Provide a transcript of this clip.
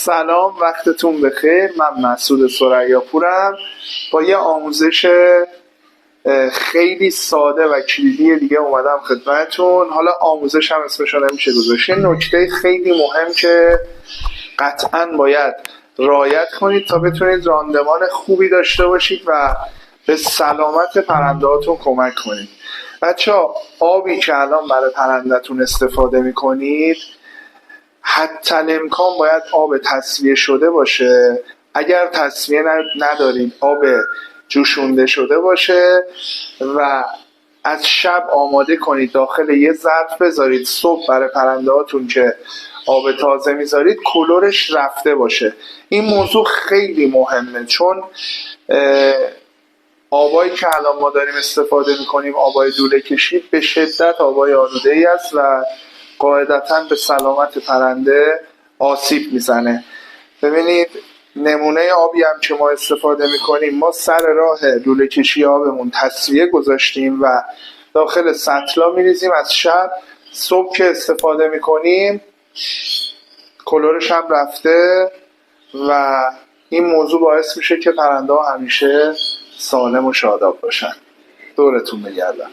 سلام، وقتتون بخیر. من مسعود ثریاپورم با یه آموزش خیلی ساده و کلیدی دیگه اومدم خدمتتون. حالا آموزش هم اسمشو نمیشه گذاشت. یه نکته خیلی مهم که قطعا باید رعایت کنید تا بتونید راندمان خوبی داشته باشید و به سلامت پرندهاتون کمک کنید. بچه‌ها، آبی که الان برای پرندهتون استفاده میکنید حتی الامکان باید آب تصفیه شده باشه. اگر تصفیه ندارید آب جوشونده شده باشه و از شب آماده کنید داخل یه ظرف بذارید. صبح برای پرندهاتون که آب تازه میذارید کلورش رفته باشه. این موضوع خیلی مهمه چون آبایی که الان ما داریم استفاده میکنیم، آبای لوله کشی، به شدت آبای آلوده‌ای است و قاعدتاً به سلامت پرنده آسیب میزنه. ببینید نمونه آبی هم که ما استفاده میکنیم، ما سر راه لوله کشی آبمون تصفیه گذاشتیم و داخل سطلا میریزیم. از شب صبح که استفاده میکنیم کلورش هم رفته و این موضوع باعث میشه که پرنده ها همیشه سالم و شاداب باشن. دورتون بگردم.